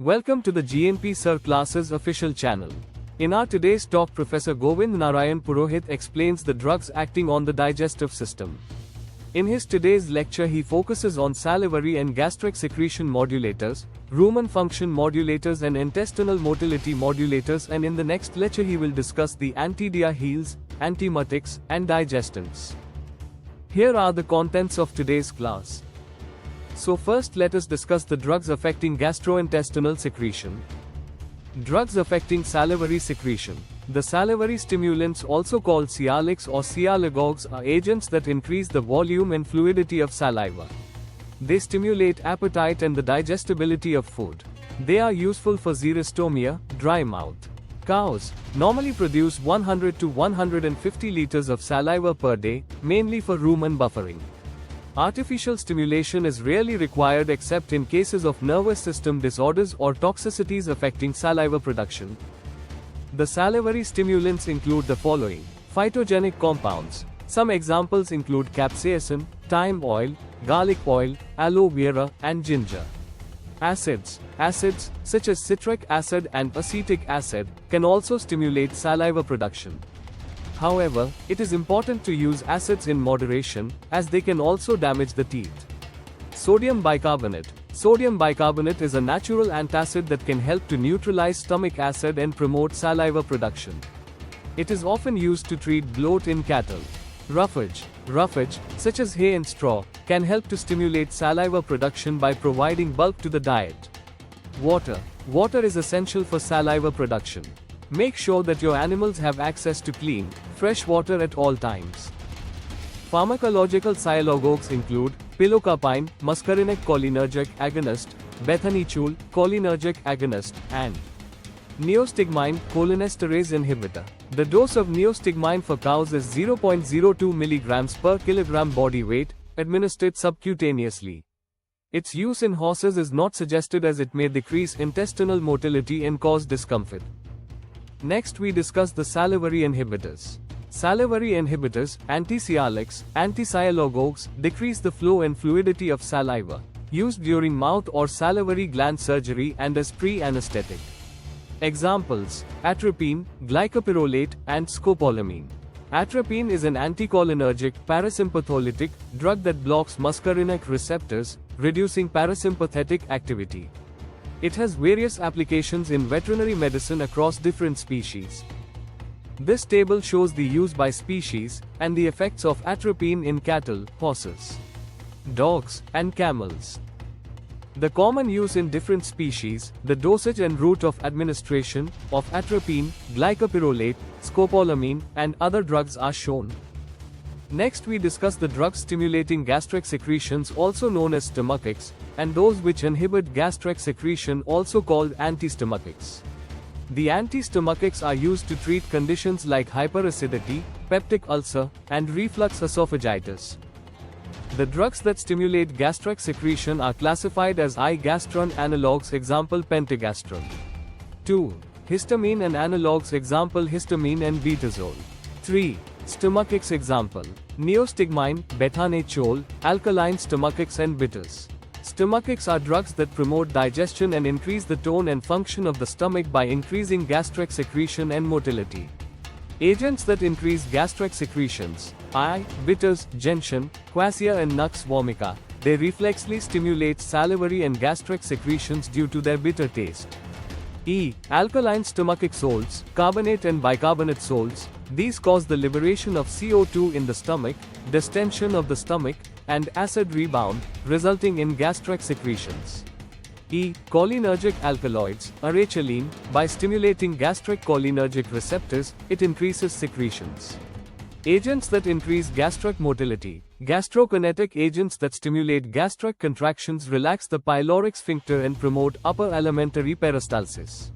Welcome to the GNP Sir Classes official channel. In our today's talk, Professor Govind Narayan Purohit explains the drugs acting on the digestive system. In his today's lecture, he focuses on salivary and gastric secretion modulators, rumen function modulators and intestinal motility modulators, and in the next lecture he will discuss the antidiarrheals, antiemetics, and digestants. Here are the contents of today's class. So first let us discuss the drugs affecting gastrointestinal secretion. Drugs affecting salivary secretion. The salivary stimulants, also called sialics or sialagogues, are agents that increase the volume and fluidity of saliva. They stimulate appetite and the digestibility of food. They are useful for xerostomia, dry mouth. Cows normally produce 100 to 150 liters of saliva per day, mainly for rumen buffering. Artificial stimulation is rarely required except in cases of nervous system disorders or toxicities affecting saliva production. The salivary stimulants include the following: phytogenic compounds. Some examples include capsaicin, thyme oil, garlic oil, aloe vera, and ginger. Acids such as citric acid and acetic acid can also stimulate saliva production. However, it is important to use acids in moderation, as they can also damage the teeth. Sodium bicarbonate. Sodium bicarbonate is a natural antacid that can help to neutralize stomach acid and promote saliva production. It is often used to treat bloat in cattle. Roughage, such as hay and straw, can help to stimulate saliva production by providing bulk to the diet. Water is essential for saliva production. Make sure that your animals have access to clean, fresh water at all times. Pharmacological sialagogues include pilocarpine, muscarinic cholinergic agonist, bethanychol, cholinergic agonist, and neostigmine, cholinesterase inhibitor. The dose of neostigmine for cows is 0.02 mg per kilogram body weight, administered subcutaneously. Its use in horses is not suggested as it may decrease intestinal motility and cause discomfort. Next we discuss the salivary inhibitors. Salivary inhibitors, antisialics, antisialagogues, decrease the flow and fluidity of saliva, used during mouth or salivary gland surgery and as pre-anesthetic. Examples: atropine, glycopyrrolate, and scopolamine. Atropine is an anticholinergic, parasympatholytic drug that blocks muscarinic receptors, reducing parasympathetic activity. It has various applications in veterinary medicine across different species. This table shows the use by species and the effects of atropine in cattle, horses, dogs, and camels. The common use in different species, the dosage and route of administration of atropine, glycopyrrolate, scopolamine, and other drugs are shown. Next we discuss the drugs stimulating gastric secretions, also known as stomachics, and those which inhibit gastric secretion, also called antistomachics. The antistomachics are used to treat conditions like hyperacidity, peptic ulcer, and reflux esophagitis. The drugs that stimulate gastric secretion are classified as I-gastron analogues, example pentagastron. 2. Histamine and analogues, example histamine and betazole. 3. Stomachics, example neostigmine, bethanychol, alkaline stomachics, and bitters. Stomachics are drugs that promote digestion and increase the tone and function of the stomach by increasing gastric secretion and motility. Agents that increase gastric secretions: I. Bitters, gentian, quassia, and nux vomica. They reflexly stimulate salivary and gastric secretions due to their bitter taste. E. Alkaline stomachic salts, carbonate and bicarbonate salts. These cause the liberation of CO2 in the stomach, distension of the stomach, and acid rebound, resulting in gastric secretions. E. Cholinergic alkaloids, arachaline. By stimulating gastric cholinergic receptors, it increases secretions. Agents that increase gastric motility. Gastrokinetic agents that stimulate gastric contractions, relax the pyloric sphincter, and promote upper alimentary peristalsis.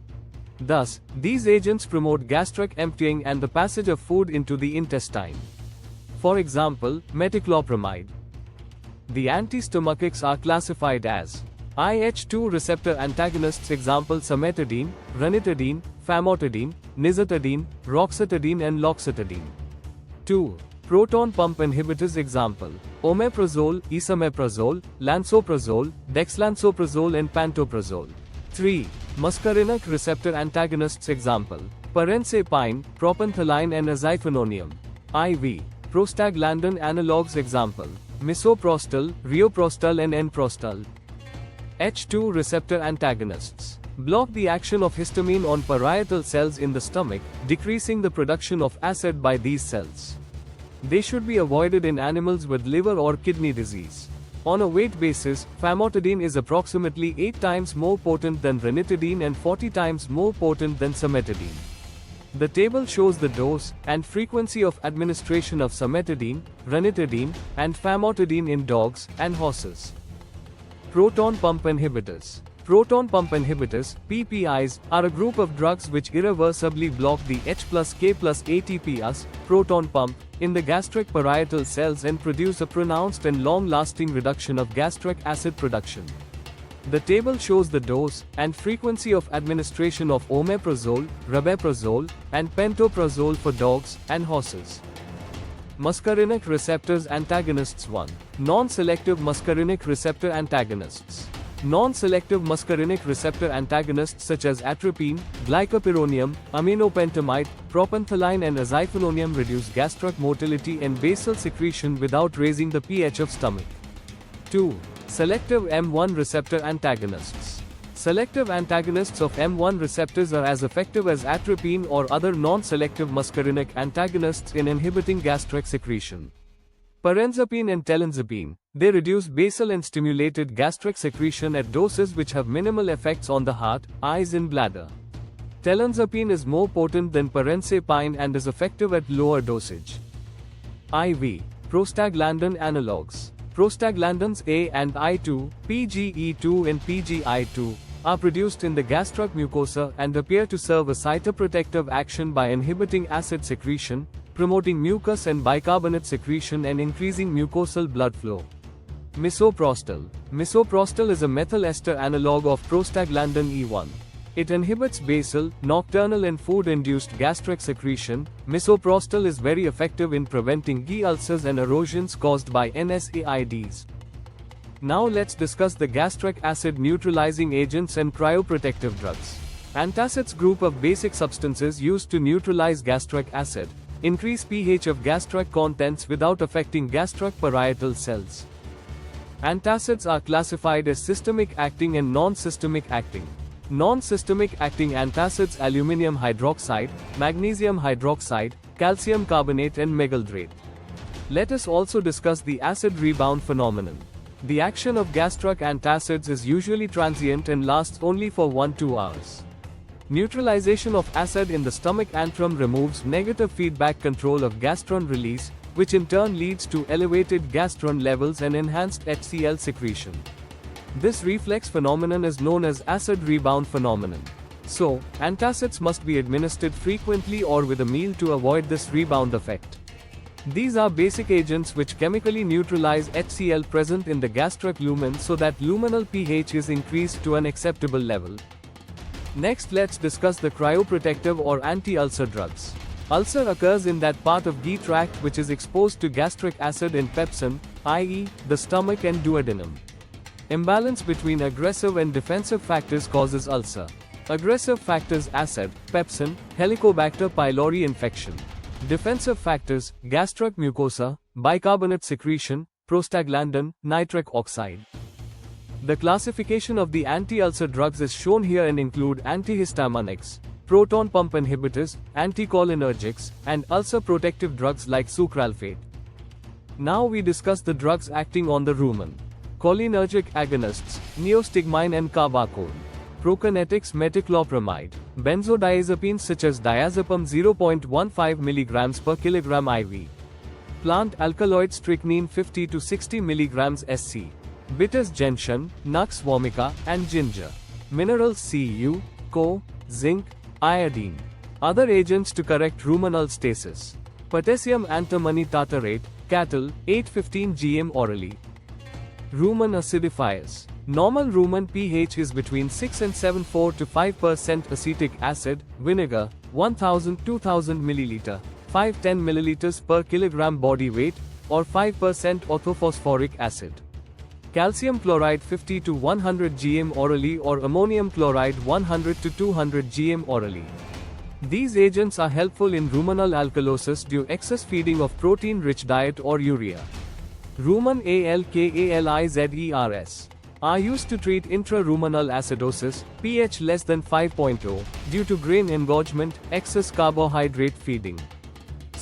Thus, these agents promote gastric emptying and the passage of food into the intestine. For example, metoclopramide. The antistomachics are classified as IH2 receptor antagonists, example cimetidine, ranitidine, famotidine, nizatidine, roxetidine, and loxetidine. 2. Proton pump inhibitors, example omeprazole, esomeprazole, lansoprazole, dexlansoprazole, and pantoprazole. 3. Muscarinic receptor antagonists. Example: parencapine, propanthaline and aziphenonium. IV. Prostaglandin analogues. Example: misoprostol, rioprostol and enprostol. H2 receptor antagonists block the action of histamine on parietal cells in the stomach, decreasing the production of acid by these cells. They should be avoided in animals with liver or kidney disease. On a weight basis, famotidine is approximately 8 times more potent than ranitidine and 40 times more potent than cimetidine. The table shows the dose and frequency of administration of cimetidine, ranitidine, and famotidine in dogs and horses. Proton pump inhibitors. Proton pump inhibitors, PPIs, are a group of drugs which irreversibly block the H+K+ ATPase proton pump in the gastric parietal cells and produce a pronounced and long-lasting reduction of gastric acid production. The table shows the dose and frequency of administration of omeprazole, rabeprazole, and pantoprazole for dogs and horses. Muscarinic receptors antagonists. 1. Non-selective muscarinic receptor antagonists. Non-selective muscarinic receptor antagonists such as atropine, glycopyrronium, aminopentamide, propanthaline and aziphenonium reduce gastric motility and basal secretion without raising the pH of stomach. 2. Selective M1 receptor antagonists. Selective antagonists of M1 receptors are as effective as atropine or other non-selective muscarinic antagonists in inhibiting gastric secretion. Parenzapine and telanzapine. They reduce basal and stimulated gastric secretion at doses which have minimal effects on the heart, eyes and bladder. Telanzapine is more potent than parenzapine and is effective at lower dosage. IV. Prostaglandin analogues. Prostaglandins A and I2, PGE2 and PGI2, are produced in the gastric mucosa and appear to serve a cytoprotective action by inhibiting acid secretion, promoting mucus and bicarbonate secretion and increasing mucosal blood flow. Misoprostol. Misoprostol is a methyl ester analog of prostaglandin E1. It inhibits basal, nocturnal and food-induced gastric secretion. Misoprostol is very effective in preventing GI ulcers and erosions caused by NSAIDs. Now let's discuss the gastric acid neutralizing agents and cryoprotective drugs. Antacids, group of basic substances used to neutralize gastric acid, increase pH of gastric contents without affecting gastric parietal cells. Antacids are classified as systemic acting and non-systemic acting. Non-systemic acting antacids: aluminium hydroxide, magnesium hydroxide, calcium carbonate and megaldrate. Let us also discuss the acid rebound phenomenon. The action of gastric antacids is usually transient and lasts only for 1-2 hours. Neutralization of acid in the stomach antrum removes negative feedback control of gastron release, which in turn leads to elevated gastron levels and enhanced HCl secretion. This reflex phenomenon is known as acid rebound phenomenon. So, antacids must be administered frequently or with a meal to avoid this rebound effect. These are basic agents which chemically neutralize HCl present in the gastric lumen so that luminal pH is increased to an acceptable level. Next, let's discuss the cryoprotective or anti-ulcer drugs. Ulcer occurs in that part of GI tract which is exposed to gastric acid in pepsin, i.e., the stomach and duodenum. Imbalance between aggressive and defensive factors causes ulcer. Aggressive factors: acid, pepsin, Helicobacter pylori infection. Defensive factors: gastric mucosa, bicarbonate secretion, prostaglandin, nitric oxide. The classification of the anti-ulcer drugs is shown here and include antihistaminics, proton pump inhibitors, anticholinergics, and ulcer protective drugs like sucralfate. Now we discuss the drugs acting on the rumen. Cholinergic agonists: neostigmine and carbachol. Prokinetics: metoclopramide. Benzodiazepines such as diazepam 0.15 mg per kilogram IV. Plant alkaloids: strychnine 50 to 60 mg SC. Bitters: gentian, nux vomica, and ginger. Minerals: Cu, Co, zinc, iodine. Other agents to correct ruminal stasis: potassium antimony tartarate, cattle, 815 gm orally. Rumen acidifiers. Normal rumen pH is between 6 and 7.4 to 5% acetic acid, vinegar, 1000-2000 ml, 5-10 ml per kilogram body weight, or 5% orthophosphoric acid. calcium chloride 50 to 100 gm orally or ammonium chloride 100 to 200 gm orally. These agents are helpful in ruminal alkalosis due excess feeding of protein-rich diet or urea. Rumen alkalizers are used to treat intraruminal acidosis, pH less than 5.0, due to grain engorgement, excess carbohydrate feeding.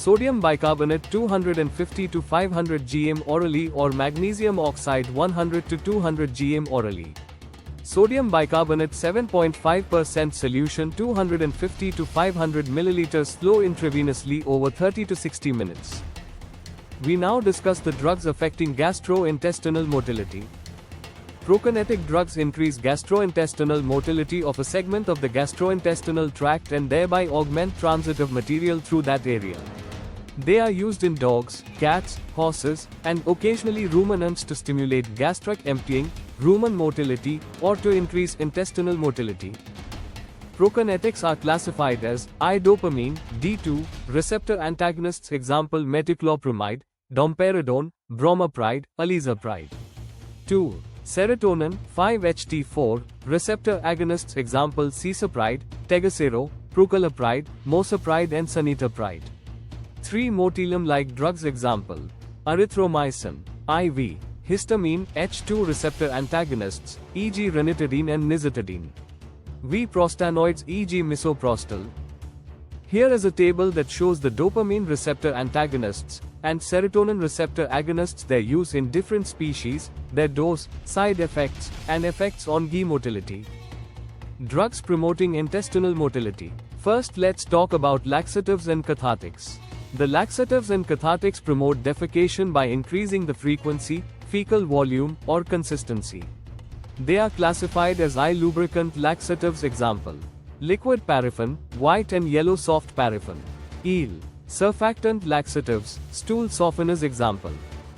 Sodium bicarbonate 250 to 500 gm orally or magnesium oxide 100 to 200 gm orally. Sodium bicarbonate 7.5% solution 250 to 500 milliliters slow intravenously over 30 to 60 minutes. We now discuss the drugs affecting gastrointestinal motility. Prokinetic drugs increase gastrointestinal motility of a segment of the gastrointestinal tract and thereby augment transit of material through that area. They are used in dogs, cats, horses, and occasionally ruminants to stimulate gastric emptying, rumen motility, or to increase intestinal motility. Prokinetics are classified as I-dopamine, D2, receptor antagonists example metoclopramide, domperidone, bromopride, alizapride. 2. Serotonin, 5-HT4, receptor agonists example cisapride, tegacero, prucalopride, mosapride and sanitapride. 3. Motilum-like drugs example erythromycin, IV, histamine, H2 receptor antagonists, e.g. ranitidine and nizatidine. V. Prostanoids e.g. misoprostol. Here is a table that shows the dopamine receptor antagonists and serotonin receptor agonists, their use in different species, their dose, side effects, and effects on GI motility. Drugs promoting intestinal motility. First, let's talk about laxatives and cathartics. The laxatives and cathartics promote defecation by increasing the frequency, fecal volume, or consistency. They are classified as I-lubricant laxatives example liquid paraffin, white and yellow soft paraffin. Eel. Surfactant laxatives, stool softeners example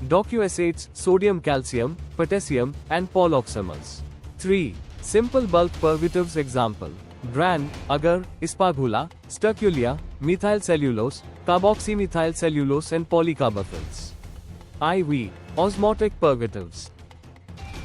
docuacetes, sodium calcium, potassium, and poloxamers. 3. Simple bulk purgatives example bran, agar, ispagula, sterculia, methylcellulose, carboxymethylcellulose and polycarbophils. IV. Osmotic purgatives.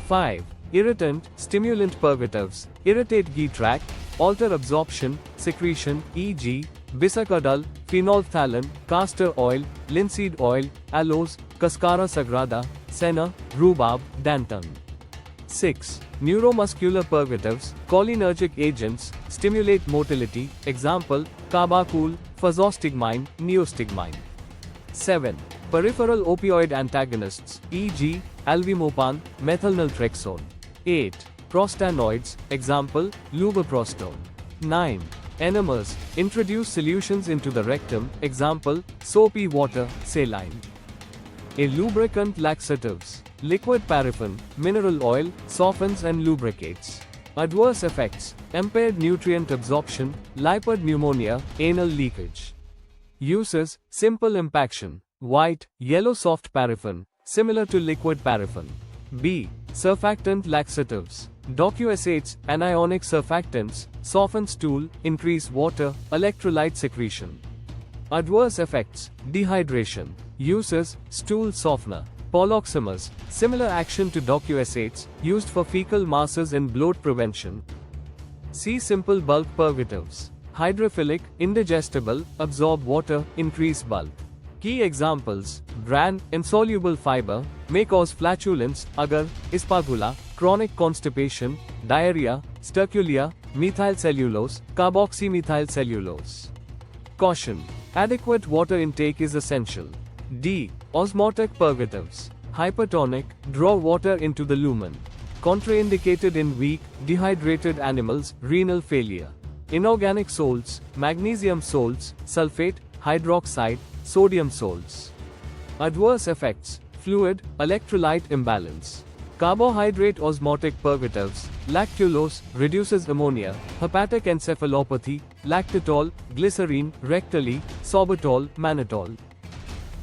5. Irritant, stimulant purgatives, irritate GI tract, alter absorption, secretion, e.g. bisacodal, phenolphthalein, castor oil, linseed oil, aloes, cascara sagrada, senna, rhubarb, dantan. 6. Neuromuscular purgatives, cholinergic agents, stimulate motility, example, carbachol, phosostigmine, neostigmine. 7. Peripheral opioid antagonists, e.g., alvimopan, methylnaltrexone. 8. Prostanoids, example, lubiprostone. 9. Enemas, introduce solutions into the rectum, example, soapy water, saline. A lubricant laxatives, liquid paraffin, mineral oil, softens and lubricates. Adverse effects, impaired nutrient absorption, lipid pneumonia, anal leakage. Uses, simple impaction, white, yellow soft paraffin, similar to liquid paraffin. B. Surfactant laxatives, docuacetes, anionic surfactants, soften stool, increase water, electrolyte secretion. Adverse effects, dehydration. Uses, stool softener. Poloxamers, similar action to docuacetes, used for fecal masses and bloat prevention. C. Simple bulk purgatives, hydrophilic, indigestible, absorb water, increase bulk. Key examples, bran, insoluble fiber, may cause flatulence, agar, ispagula, chronic constipation, diarrhea, sterculia, methylcellulose, carboxymethylcellulose. Caution. Adequate water intake is essential. D. Osmotic purgatives, hypertonic, draw water into the lumen. Contraindicated in weak, dehydrated animals, renal failure. Inorganic salts, magnesium salts, sulfate, hydroxide, sodium salts. Adverse effects, fluid, electrolyte imbalance. Carbohydrate osmotic purgatives, lactulose, reduces ammonia, hepatic encephalopathy, lactitol, glycerine, rectally, sorbitol, mannitol.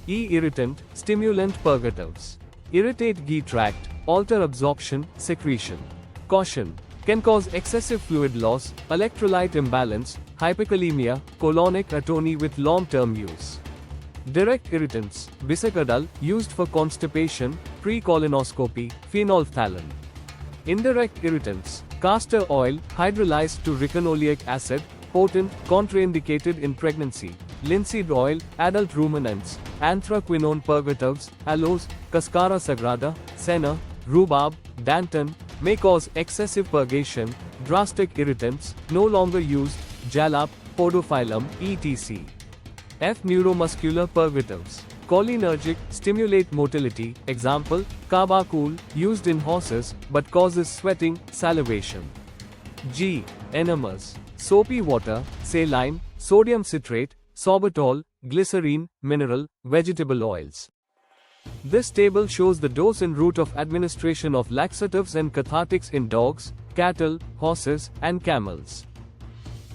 E. Irritant, stimulant purgatives. Irritate GI tract, alter absorption, secretion. Caution. Can cause excessive fluid loss, electrolyte imbalance, hyperkalemia, colonic atony with long-term use. Direct irritants, bisacodal, used for constipation, pre-colonoscopy, phenolphthalein. Indirect irritants, castor oil, hydrolyzed to ricinoleic acid, potent, contraindicated in pregnancy. Linseed oil, adult ruminants, anthraquinone purgatives, aloes, cascara sagrada, senna, rhubarb, danton, may cause excessive purgation, drastic irritants, no longer used, jalap, podophyllum, etc. F. Neuromuscular purgatives. Cholinergic, stimulate motility, example, carbacool, used in horses, but causes sweating, salivation. G. Enemas. Soapy water, saline, sodium citrate, sorbitol, glycerine, mineral, vegetable oils. This table shows the dose and route of administration of laxatives and cathartics in dogs, cattle, horses, and camels.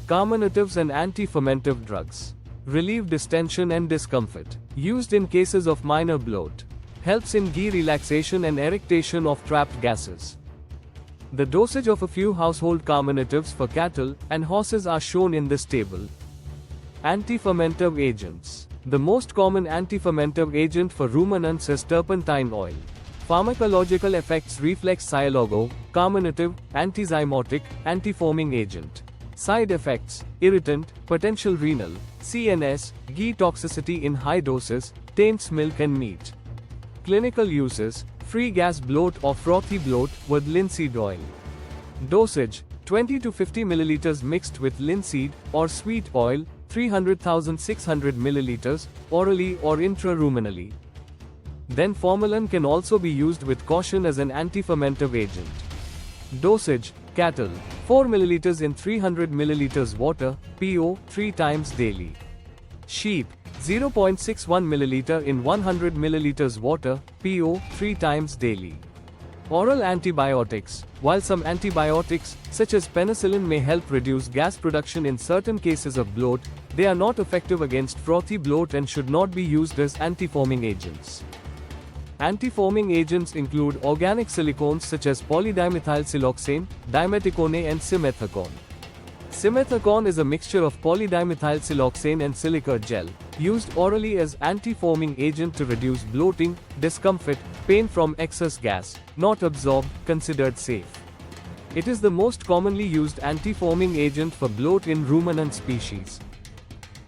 Carminatives and anti-fermentive drugs. Relieve distension and discomfort. Used in cases of minor bloat. Helps in ghee relaxation and erectation of trapped gases. The dosage of a few household carminatives for cattle and horses are shown in this table. Anti-fermentive agents. The most common anti-fermentive agent for ruminants is turpentine oil. Pharmacological effects: reflex sialogo, carminative, antizymotic, antifoaming agent. Side effects: irritant, potential renal, CNS, ghee toxicity in high doses, taints milk and meat. Clinical uses: free gas bloat or frothy bloat with linseed oil. Dosage: 20 to 50 milliliters mixed with linseed or sweet oil, 300,600 milliliters, orally or intraruminally. Then formalin can also be used with caution as an anti-fermentive agent. Dosage: cattle, 4 milliliters in 300 milliliters water, PO, 3 times daily. Sheep, 0.61 milliliter in 100 milliliters water, PO, 3 times daily. Oral antibiotics. While some antibiotics, such as penicillin, may help reduce gas production in certain cases of bloat, they are not effective against frothy bloat and should not be used as antifoaming agents. Antifoaming agents include organic silicones such as polydimethylsiloxane, dimethicone and simethicone. Simethicone is a mixture of polydimethylsiloxane and silica gel, used orally as antifoaming agent to reduce bloating, discomfort, pain from excess gas, not absorbed, considered safe. It is the most commonly used antifoaming agent for bloat in ruminant species.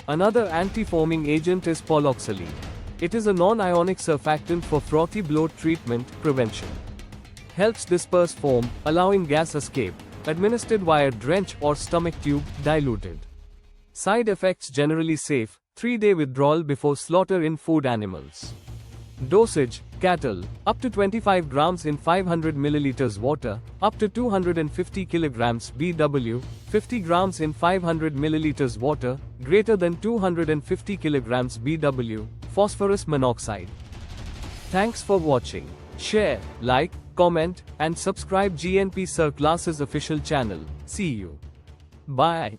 Another antifoaming agent is poloxaline. It is a non-ionic surfactant for frothy bloat treatment, prevention. Helps disperse foam, allowing gas escape. Administered via drench or stomach tube, diluted. Side effects: generally safe, 3-day withdrawal before slaughter in food animals. Dosage: cattle, up to 25 grams in 500 milliliters water, up to 250 kilograms BW, 50 grams in 500 milliliters water, greater than 250 kilograms BW, phosphorus monoxide. Thanks for watching. Share, like, comment, and subscribe GNP Sir Classes official channel. See you. Bye.